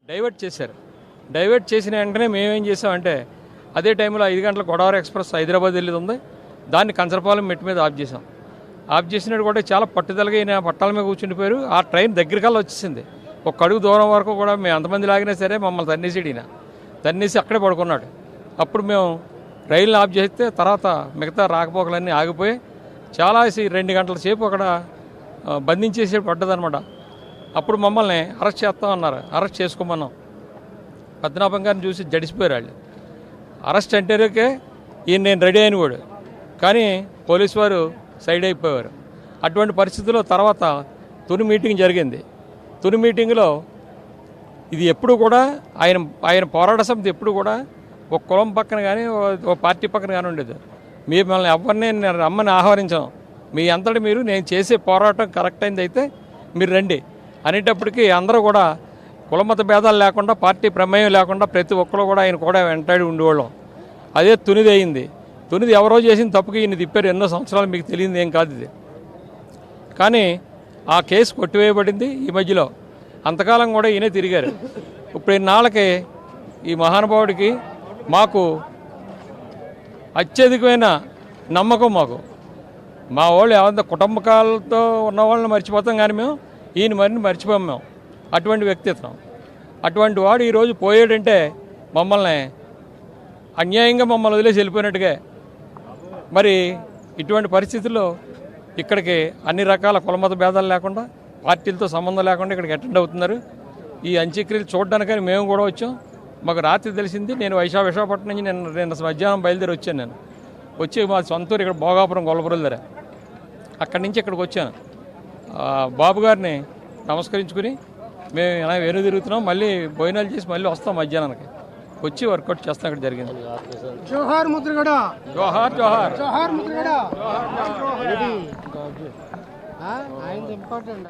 Divert చేశారు. Divert చేసిన వెంటనే మేమేం చేసామంటే అదే టైంలో 5 గంటల గోదావరి ఎక్స్ప్రెస్ హైదరాబాద్ వెళ్ళేది ఉంది. దాన్ని కంచరపాలెం మెట్టు మీద ఆఫ్ చేసాం. ఆఫ్ చేసినట్టు కూడా చాలా పట్టుదలగా ఈయన పట్టాల మీద కూర్చుండిపోయారు. ఆ ట్రైన్ దగ్గరికల్లా వచ్చేసింది. ఒక అడుగు దూరం వరకు కూడా మేము ఎంతమంది లాగినా సరే మమ్మల్ని తన్నేసాడు. ఈయన తన్నేసి అక్కడే పడుకున్నాడు. అప్పుడు మేము రైలుని ఆఫ్ చేస్తే తర్వాత మిగతా రాకపోకలన్నీ ఆగిపోయి చాలా 2 గంటల సేపు అక్కడ బంధించేసి పడ్డదనమాట. అప్పుడు మమ్మల్ని అరెస్ట్ చేస్తామన్నారు. అరెస్ట్ చేసుకోమన్నాం. పద్మనాభం గారిని చూసి జడిసిపోయారు వాళ్ళు. అరెస్ట్ అంటేకే ఈయన నేను రెడీ అయినవాడు, కానీ పోలీసు వారు సైడ్ అయిపోయారు. అటువంటి పరిస్థితుల్లో తర్వాత తుని మీటింగ్ జరిగింది. తుని మీటింగ్లో ఇది ఎప్పుడు కూడా ఆయన పోరాట సమితి ఎప్పుడు కూడా ఒక కులం పక్కన కానీ ఒక పార్టీ పక్కన కానీ ఉండేది. మిమ్మల్ని ఎవరిని రమ్మని ఆహ్వానించాం. మీ అంతటి మీరు నేను చేసే పోరాటం కరెక్ట్ అయింది అయితే మీరు రండి అనేటప్పటికీ అందరూ కూడా కులమత భేదాలు లేకుండా పార్టీ ప్రమేయం లేకుండా ప్రతి ఒక్కరు కూడా ఆయన కూడా వెంటాడి ఉండేవాళ్ళం. అదే తునిది అయింది. తునిది ఎవరో చేసిన తప్పుకి ఈయన తిప్పారు. ఎన్నో సంవత్సరాలు మీకు తెలియదు ఏం కాదు ఇది. కానీ ఆ కేసు కొట్టివేయబడింది ఈ మధ్యలో. అంతకాలం కూడా ఈయనే తిరిగారు. ఇప్పుడు ఇన్నాళ్ళకి ఈ మహానుభావుడికి మాకు అత్యధికమైన నమ్మకం. మా వాళ్ళు ఏమంత కుటుంబకాలతో ఉన్న వాళ్ళని మర్చిపోతాం, కానీ మేము ఈయన మరిని మర్చిపోయాం. మేము అటువంటి వ్యక్తిత్వం. అటువంటి వాడు ఈరోజు పోయాడంటే మమ్మల్ని అన్యాయంగా మమ్మల్ని వదిలేసి వెళ్ళిపోయినట్టుగా. మరి ఇటువంటి పరిస్థితుల్లో ఇక్కడికి అన్ని రకాల కులమత భేదాలు లేకుండా పార్టీలతో సంబంధం లేకుండా ఇక్కడికి అటెండ్ అవుతున్నారు. ఈ అంత్యక్రియలు చూడడానికని మేము కూడా వచ్చాం. మాకు రాత్రి తెలిసింది. నేను విశాఖపట్నం నుంచి నిన్న మధ్యాహ్నం బయలుదేరి వచ్చాను. నేను వచ్చి మా సొంతూరు ఇక్కడ భోగాపురం గొల్లపురం దగ్గర. అక్కడి నుంచి ఇక్కడికి వచ్చాను. బాబు గారిని నమస్కరించుకుని మేము ఎలా వెను తిరుగుతున్నాం. మళ్ళీ భోజనాలు చేసి మళ్ళీ వస్తాం. మధ్యాహ్నానికి వచ్చి వర్కౌట్ చేస్తాం. ఇక్కడ జరిగింది. జోహార్ ముద్రగడ, జోహార్ జోహార్ జోహార్ ముద్రగడ. ఆయన ఇంపార్టెంట్.